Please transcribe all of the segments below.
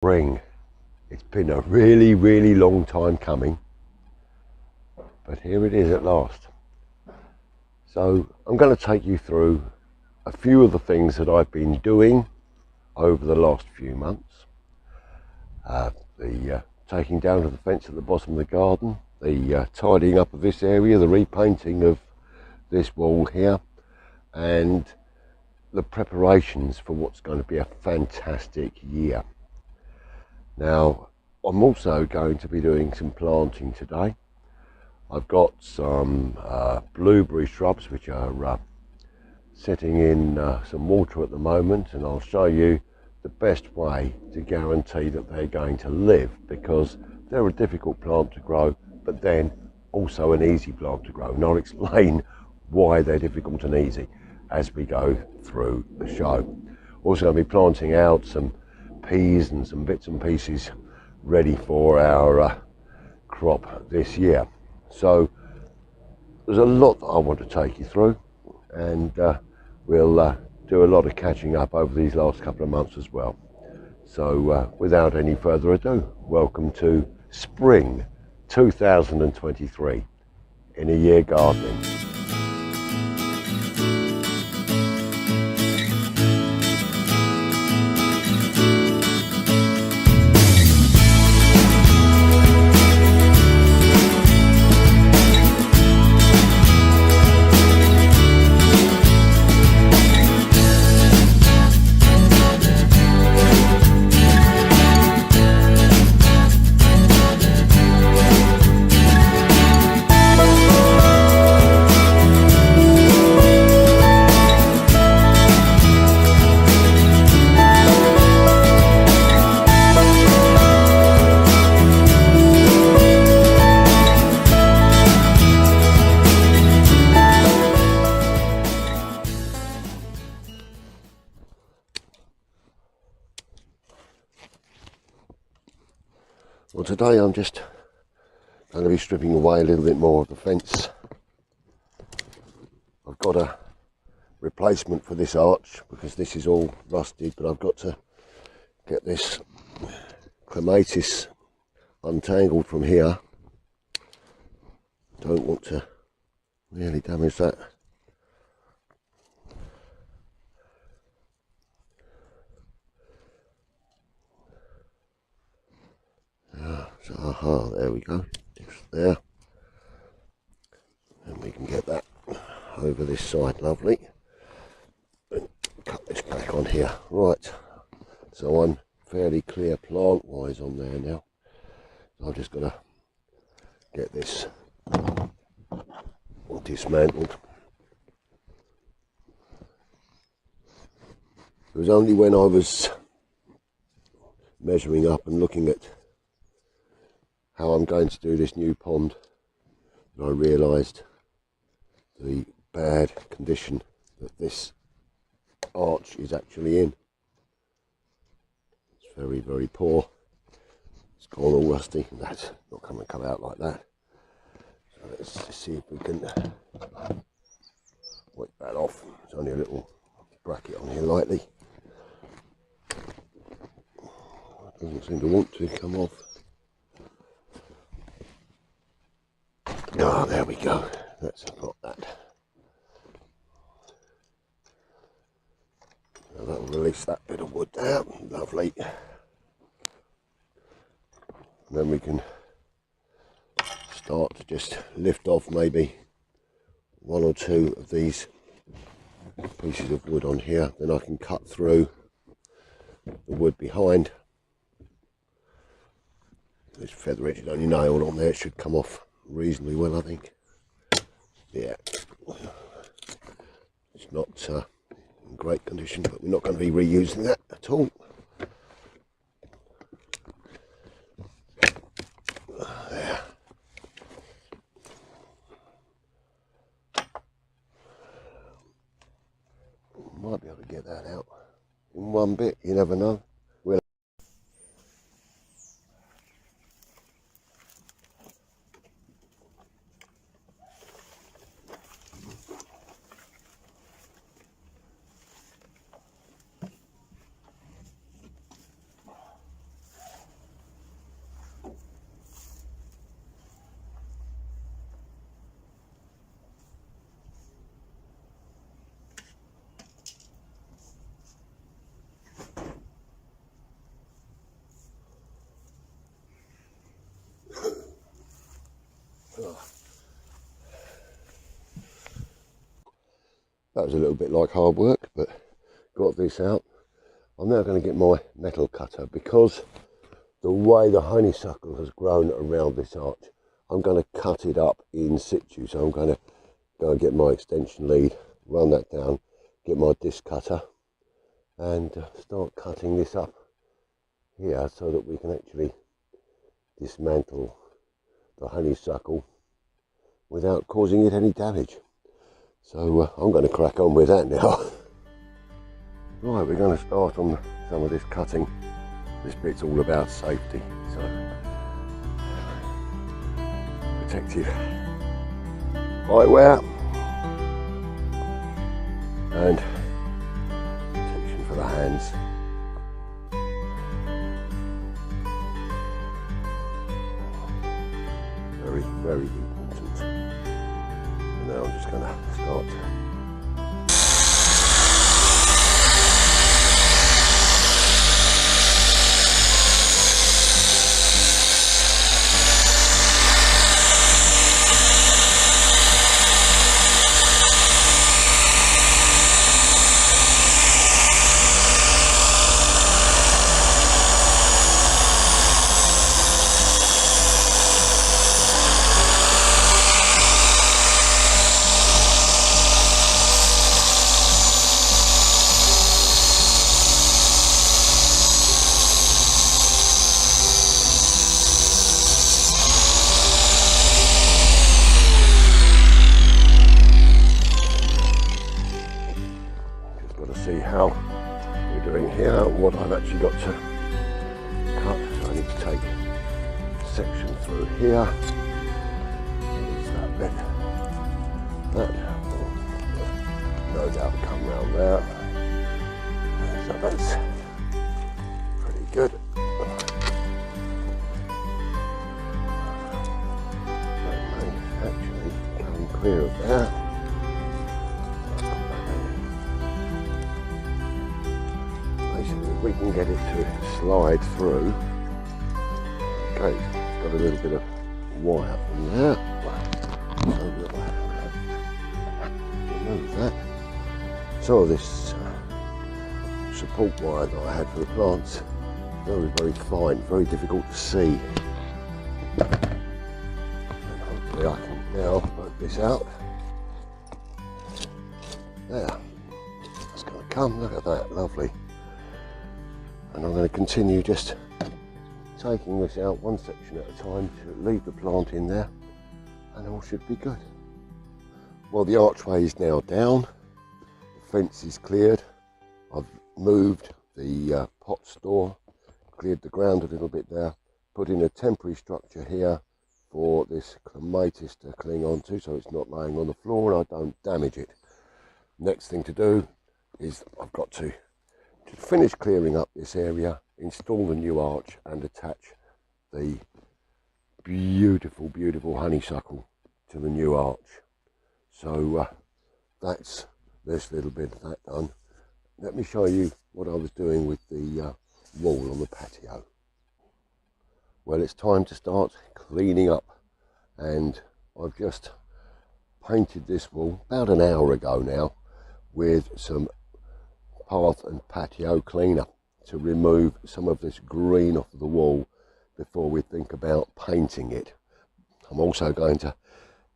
Spring. It's been a really long time coming, but here it is at last. So I'm going to take you through a few of the things that I've been doing over the last few months. The taking down of the fence at the bottom of the garden, the tidying up of this area, the repainting of this wall here, and the preparations for what's going to be a fantastic year. Now, I'm also going to be doing some planting today. I've got some blueberry shrubs which are sitting in some water at the moment, and I'll show you the best way to guarantee that they're going to live, because they're a difficult plant to grow, but then also an easy plant to grow. And I'll explain why they're difficult and easy as we go through the show. Also going to be planting out some peas and some bits and pieces ready for our crop this year. So there's a lot that I want to take you through, and we'll do a lot of catching up over these last couple of months as well. So without any further ado, welcome to Spring 2023 in a year gardening. Well, today I'm just going to be stripping away a little bit more of the fence. I've got a replacement for this arch because this is all rusted, but I've got to get this clematis untangled from here. Don't want to really damage that. So, there we go, just there, and we can get that over this side, lovely, and cut this back on here. Right, so I'm fairly clear plant wise on there now. I've just got to get this dismantled. It was only when I was measuring up and looking at how I'm going to do this new pond that I realised the bad condition that this arch is actually in. It's very poor. It's gone all rusty, and that's not going to come out like that. So let's just see if we can wipe that off. There's only a little bracket on here lightly. It doesn't seem to want to come off. Oh, there we go. That's got that. Now that'll release that bit of wood there. Lovely. And then we can start to just lift off maybe one or two of these pieces of wood on here. Then I can cut through the wood behind. This feather edge is only nailed on there. It should come off reasonably well, I think. Yeah, it's not in great condition, but we're not going to be reusing that at all. There. Might be able to get that out in one bit, you never know. That was a little bit like hard work, but got this out. I'm now going to get my metal cutter, because the way the honeysuckle has grown around this arch, I'm going to cut it up in situ. So I'm going to go and get my extension lead, run that down, get my disc cutter, and start cutting this up here so that we can actually dismantle the honeysuckle without causing it any damage. So I'm going to crack on with that now. Right, we're going to start on some of this cutting. This bit's all about safety, so protective eyewear and protection for the hands. Very, very important. And now I'm just going to start see how we're doing here, what I've actually got to cut. So I need to take a section through here. Use that bit. That will no doubt come round there. So that's pretty good. That may actually come clear of there. If we can get it to slide through. Okay, it's got a little bit of wire from there. So we'll remove that. Some of this support wire that I had for the plants, very, very fine, very difficult to see. And hopefully I can now work this out. There, it's going to come, look at that, lovely. And I'm going to continue just taking this out one section at a time to leave the plant in there, and all should be good. Well, the archway is now down, the fence is cleared, I've moved the pot store, cleared the ground a little bit there, put in a temporary structure here for this clematis to cling onto so it's not laying on the floor and I don't damage it. Next thing to do is I've got to finish clearing up this area, install the new arch and attach the beautiful, beautiful honeysuckle to the new arch. So that's this little bit of that done. Let me show you what I was doing with the wall on the patio. Well, it's time to start cleaning up, and I've just painted this wall about an hour ago now with some path and patio cleaner to remove some of this green off of the wall before we think about painting it. I'm also going to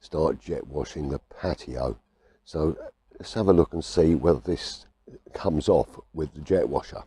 start jet washing the patio, so let's have a look and see whether this comes off with the jet washer.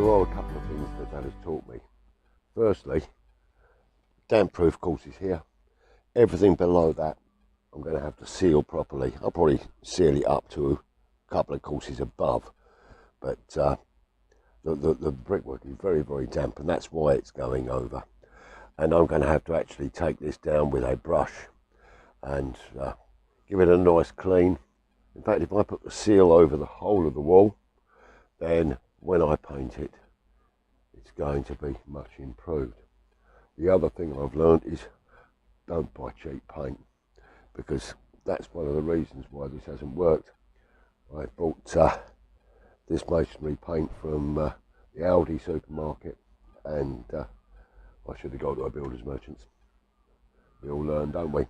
there are a couple of things that has taught me. Firstly, damp proof courses here. Everything below that I'm going to have to seal properly. I'll probably seal it up to a couple of courses above, but the brickwork is very, very damp, and that's why it's going over. And I'm going to have to actually take this down with a brush and give it a nice clean. In fact, if I put the seal over the whole of the wall, then when I paint it, it's going to be much improved. The other thing I've learned is don't buy cheap paint, because that's one of the reasons why this hasn't worked. I bought this masonry paint from the Aldi supermarket, and I should have gone to a builder's merchants. We all learn, don't we?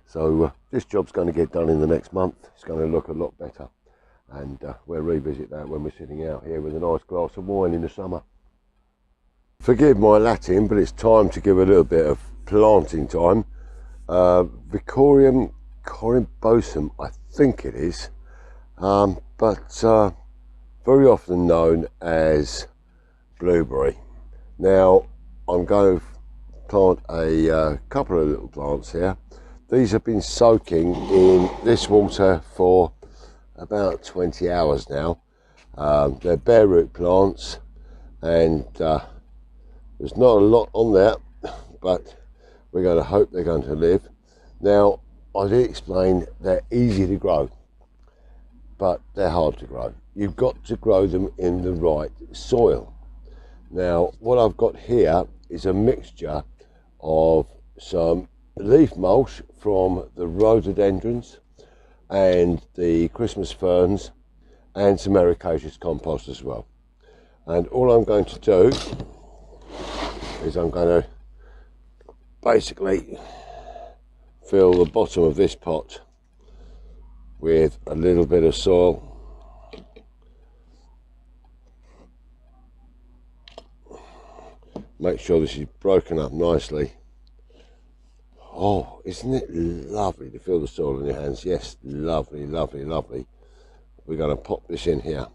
So this job's going to get done in the next month. It's going to look a lot better, and we'll revisit that when we're sitting out here with a nice glass of wine in the summer. Forgive my Latin, but it's time to give a little bit of planting time. Vicorium corymbosum, I think it is, but very often known as blueberry. Now I'm going to plant a couple of little plants here. These have been soaking in this water for about 20 hours now. They're bare root plants, and there's not a lot on there, but we're going to hope they're going to live. Now, I did explain they're easy to grow, but they're hard to grow. You've got to grow them in the right soil. Now, what I've got here is a mixture of some leaf mulch from the rhododendrons and the Christmas ferns, and some ericaceous compost as well. And all I'm going to do is I'm going to basically fill the bottom of this pot with a little bit of soil. Make sure this is broken up nicely. Oh, isn't it lovely to feel the soil in your hands? Yes, lovely, lovely, lovely. We're going to pop this in here.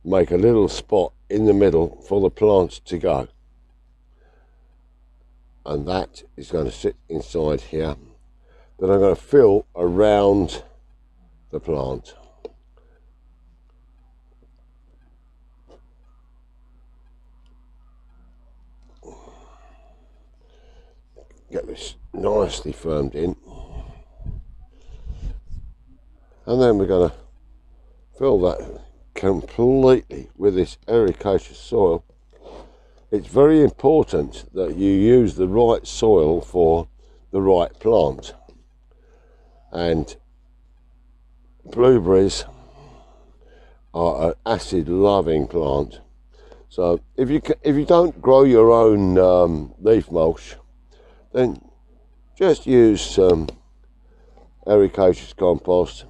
Make a little spot in the middle for the plant to go. And that is going to sit inside here. Then I'm going to fill around the plant. Get this nicely firmed in. And then we're going to fill that completely with this ericaceous soil. It's very important that you use the right soil for the right plant. And blueberries are an acid loving plant. So if you don't grow your own leaf mulch, then just use some ericaceous compost.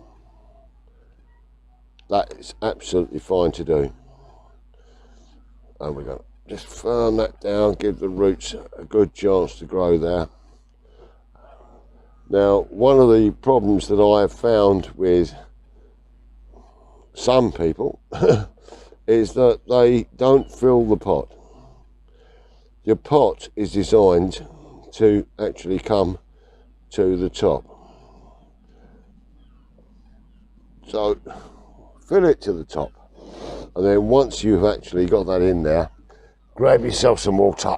That is absolutely fine to do. And we're going to just firm that down, give the roots a good chance to grow there. Now, one of the problems that I have found with some people is that they don't fill the pot. Your pot is designed to actually come to the top. So fill it to the top, and then once you've actually got that in there, grab yourself some water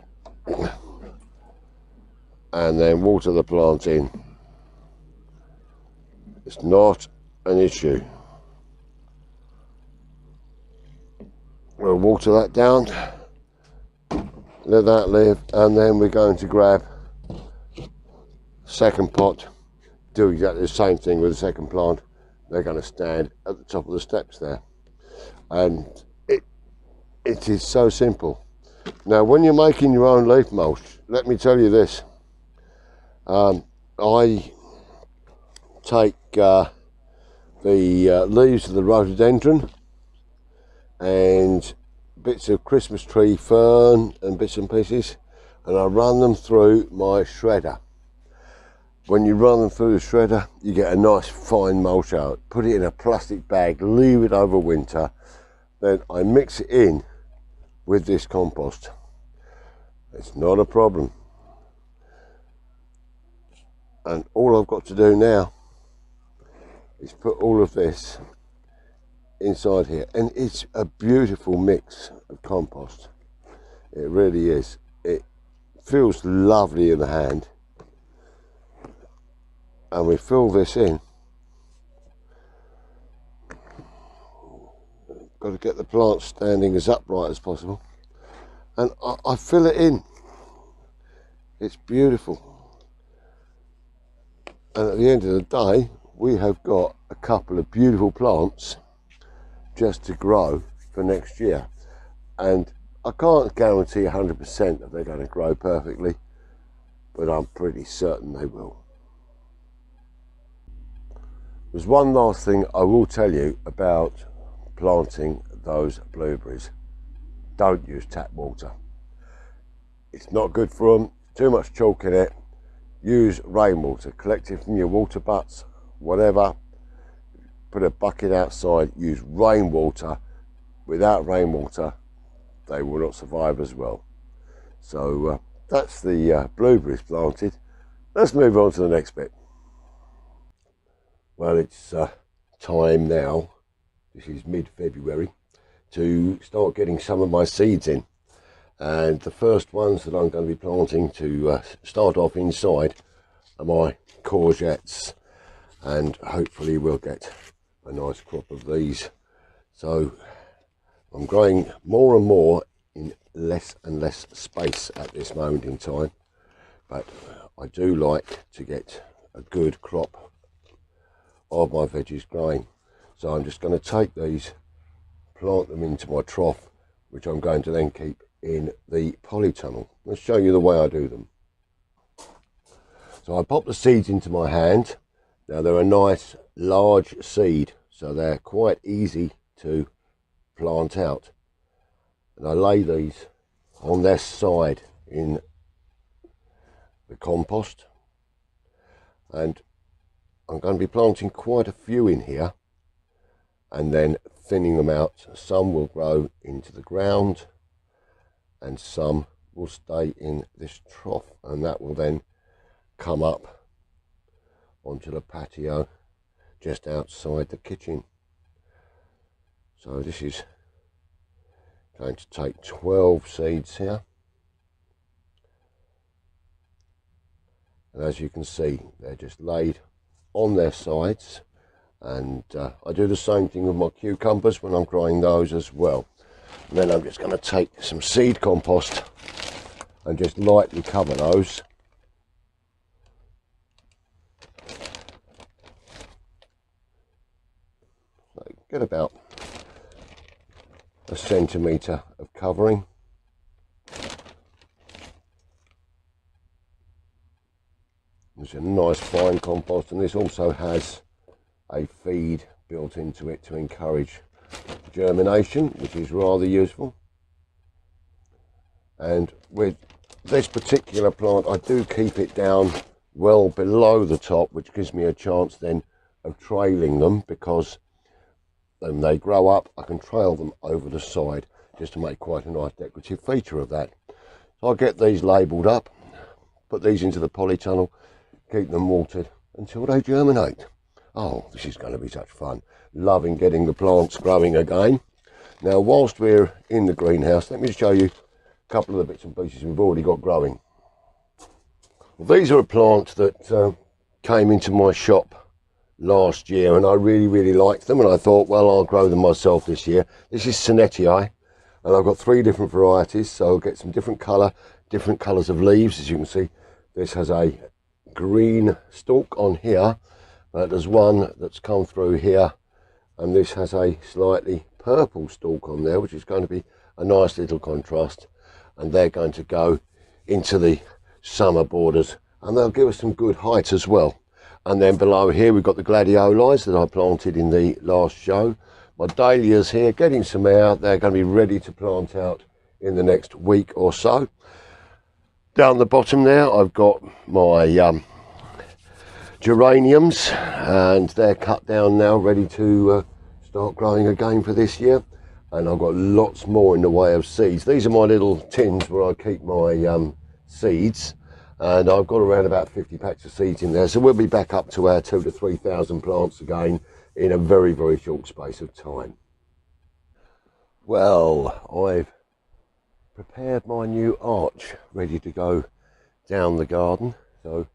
and then water the plant in. It's not an issue. We'll water that down, let that live, and then we're going to grab second pot, do exactly the same thing with the second plant. They're going to stand at the top of the steps there, and it is so simple. Now, when you're making your own leaf mulch, let me tell you this. I take the leaves of the rhododendron and bits of Christmas tree fern and bits and pieces, and I run them through my shredder. When you run them through the shredder, you get a nice fine mulch out. Put it in a plastic bag, leave it over winter, then I mix it in with this compost. It's not a problem. And all I've got to do now is put all of this inside here, and it's a beautiful mix of compost. It really is. It feels lovely in the hand, and we fill this in. Got to get the plant standing as upright as possible, and I fill it in. It's beautiful. And at the end of the day, we have got a couple of beautiful plants just to grow for next year. And I can't guarantee 100% that they're going to grow perfectly, but I'm pretty certain they will. There's one last thing I will tell you about planting those blueberries. Don't use tap water. It's not good for them, too much chalk in it. Use rainwater, collect it from your water butts, whatever. Put a bucket outside, use rainwater. Without rainwater, they will not survive as well. So that's the blueberries planted. Let's move on to the next bit. Well, it's time now, this is mid-February, to start getting some of my seeds in. And the first ones that I'm going to be planting to start off inside are my courgettes, and hopefully we'll get a nice crop of these. So I'm growing more and more in less and less space at this moment in time, but I do like to get a good crop of my veggies growing. So I'm just going to take these, plant them into my trough, which I'm going to then keep in the polytunnel. Let's show you the way I do them. So I pop the seeds into my hand. Now they're a nice large seed, so they're quite easy to plant out. And I lay these on their side in the compost, and I'm going to be planting quite a few in here and then thinning them out. Some will grow into the ground and some will stay in this trough, and that will then come up onto the patio just outside the kitchen. So this is going to take 12 seeds here, and as you can see, they're just laid on their sides. And I do the same thing with my cucumbers when I'm growing those as well. And then I'm just going to take some seed compost and just lightly cover those. So get about a centimetre of covering. It's a nice fine compost, and this also has a feed built into it to encourage germination, which is rather useful. And with this particular plant, I do keep it down well below the top, which gives me a chance then of trailing them, because when they grow up I can trail them over the side just to make quite a nice decorative feature of that. So I'll get these labelled up, put these into the polytunnel, keep them watered until they germinate. Oh, this is going to be such fun. Loving getting the plants growing again. Now, whilst we're in the greenhouse, let me show you a couple of the bits and pieces we've already got growing. Well, these are a plant that came into my shop last year, and I really liked them, and I thought, well, I'll grow them myself this year. This is Sonettii, and I've got 3 different varieties, so I'll get some different colours of leaves. As you can see, this has a green stalk on here. There's one that's come through here, and this has a slightly purple stalk on there, which is going to be a nice little contrast, and they're going to go into the summer borders, and they'll give us some good height as well. And then below here we've got the gladioli that I planted in the last show. My dahlias here getting some air. They're going to be ready to plant out in the next week or so. Down the bottom there I've got my geraniums, and they're cut down now, ready to start growing again for this year. and I've got lots more in the way of seeds. These are my little tins where I keep my seeds, and I've got around about 50 packs of seeds in there, so we'll be back up to our 2,000 to 3,000 plants again in a very, very short space of time. Well, I've prepared my new arch ready to go down the garden, so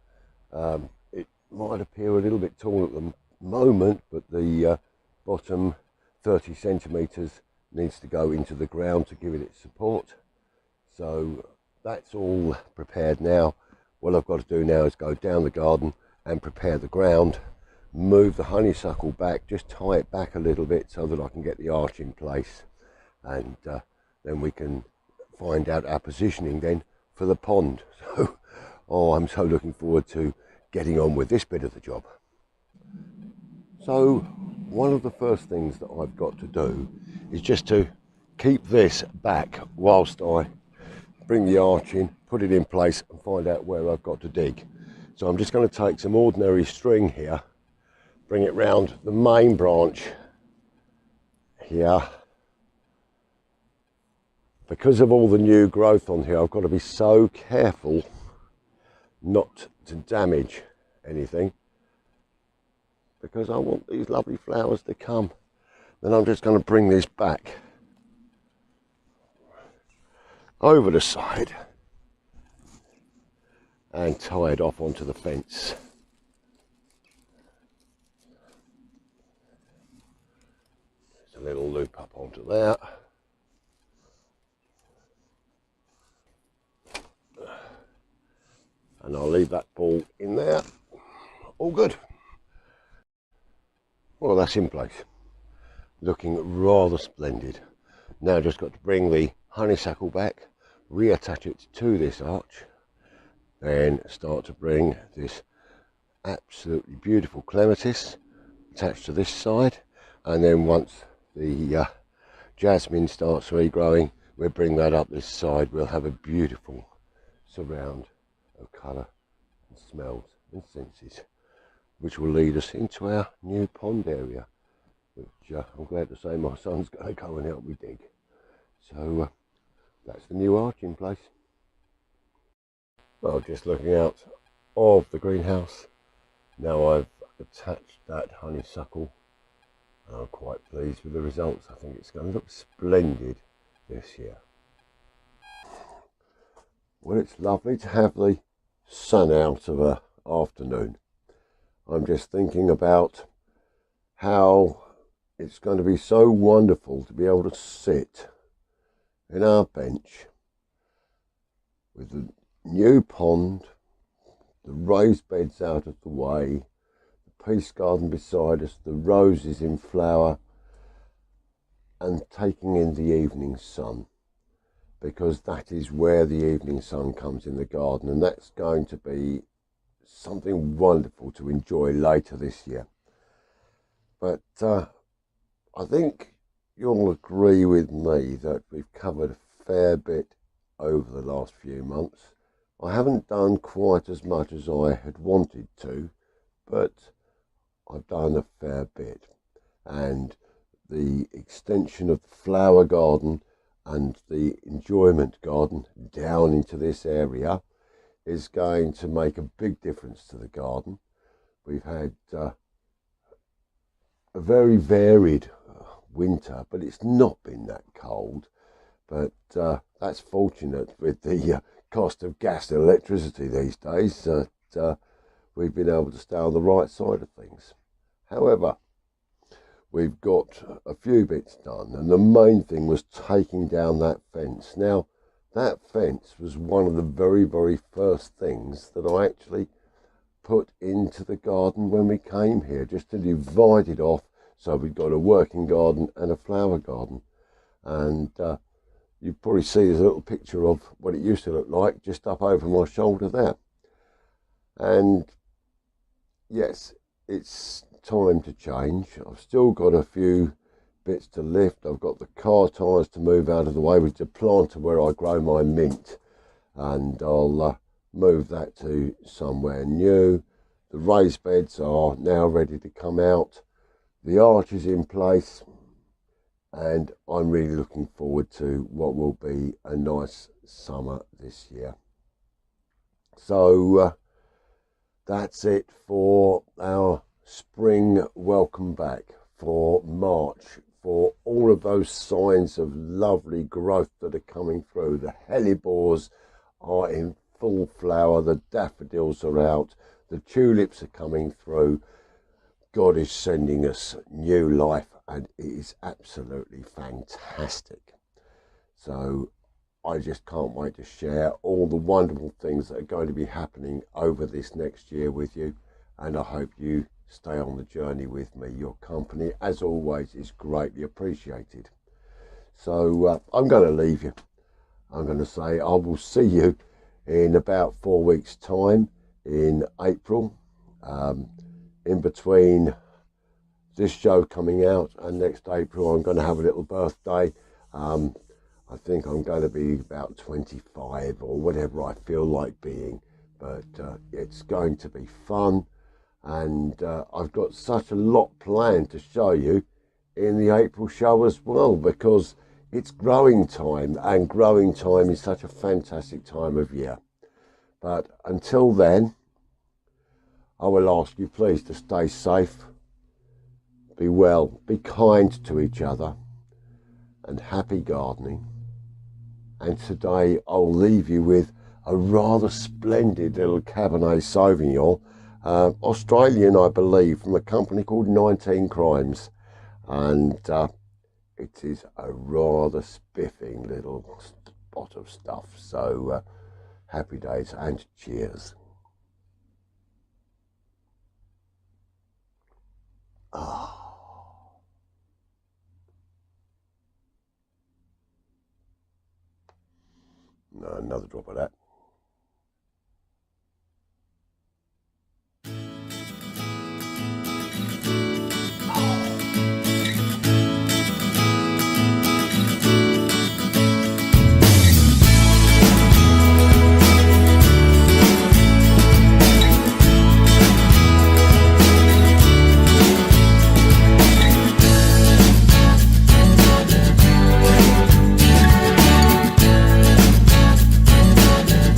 it might appear a little bit tall at the moment, but the bottom 30 centimetres needs to go into the ground to give it its support. So that's all prepared now. What I've got to do now is go down the garden and prepare the ground, move the honeysuckle back, just tie it back a little bit so that I can get the arch in place, and then we can find out our positioning then for the pond. So, oh, I'm so looking forward to getting on with this bit of the job. So one of the first things that I've got to do is just to keep this back whilst I bring the arch in, put it in place and find out where I've got to dig. So I'm just going to take some ordinary string here, bring it round the main branch here. Because of all the new growth on here, I've got to be so careful not to damage anything, because I want these lovely flowers to come. Then I'm just going to bring this back over the side and tie it off onto the fence. There's a little loop up onto there. And I'll leave that ball in there. All good. Well, that's in place. Looking rather splendid. Now just got to bring the honeysuckle back, reattach it to this arch, then start to bring this absolutely beautiful clematis attached to this side, and then once the jasmine starts regrowing, we'll bring that up this side. We'll have a beautiful surround of colour and smells and senses, which will lead us into our new pond area, which I'm glad to say my son's going to go and help me dig. So that's the new arch in place. Well, just looking out of the greenhouse, now I've attached that honeysuckle, and I'm quite pleased with the results. I think it's going to look splendid this year. Well, it's lovely to have the sun out of an afternoon. I'm just thinking about how it's going to be so wonderful to be able to sit in our bench with the new pond, the raised beds out of the way, the peace garden beside us, the roses in flower, and taking in the evening sun, because that is where the evening sun comes in the garden, and that's going to be something wonderful to enjoy later this year. But I think you'll agree with me that we've covered a fair bit over the last few months. I haven't done quite as much as I had wanted to, but I've done a fair bit. And the extension of the flower garden and the enjoyment garden down into this area is going to make a big difference to the garden. We've had a very varied winter, but it's not been that cold. But that's fortunate with the cost of gas and electricity these days, that we've been able to stay on the right side of things. However, we've got a few bits done, and the main thing was taking down that fence. Now, that fence was one of the very, very first things that I actually put into the garden when we came here, just to divide it off so we've got a working garden and a flower garden. And you probably see there's a little picture of what it used to look like just up over my shoulder there. And yes, it's time to change. I've still got a few bits to lift. I've got the car tyres to move out of the way with the planter where I grow my mint, and I'll move that to somewhere new. The raised beds are now ready to come out. The arch is in place. and I'm really looking forward to what will be a nice summer this year. So that's it for our spring welcome back, for March, for all of those signs of lovely growth that are coming through. The hellebores are in full flower, the daffodils are out, the tulips are coming through. God is sending us new life, and it is absolutely fantastic. So I just can't wait to share all the wonderful things that are going to be happening over this next year with you, and I hope you stay on the journey with me. Your company, as always, is greatly appreciated. So I'm going to leave you. I'm going to say I will see you in about 4 weeks' time in April. In between this show coming out and next April, I'm going to have a little birthday. I think I'm going to be about 25 or whatever I feel like being, but it's going to be fun, and I've got such a lot planned to show you in the April show as well, because it's growing time, and growing time is such a fantastic time of year. But until then, I will ask you please to stay safe, be well, be kind to each other, and happy gardening. And today I'll leave you with a rather splendid little Cabernet Sauvignon, Australian I believe, from a company called 19 Crimes, and it is a rather spiffing little spot of stuff. So happy days and cheers. No, another drop of that.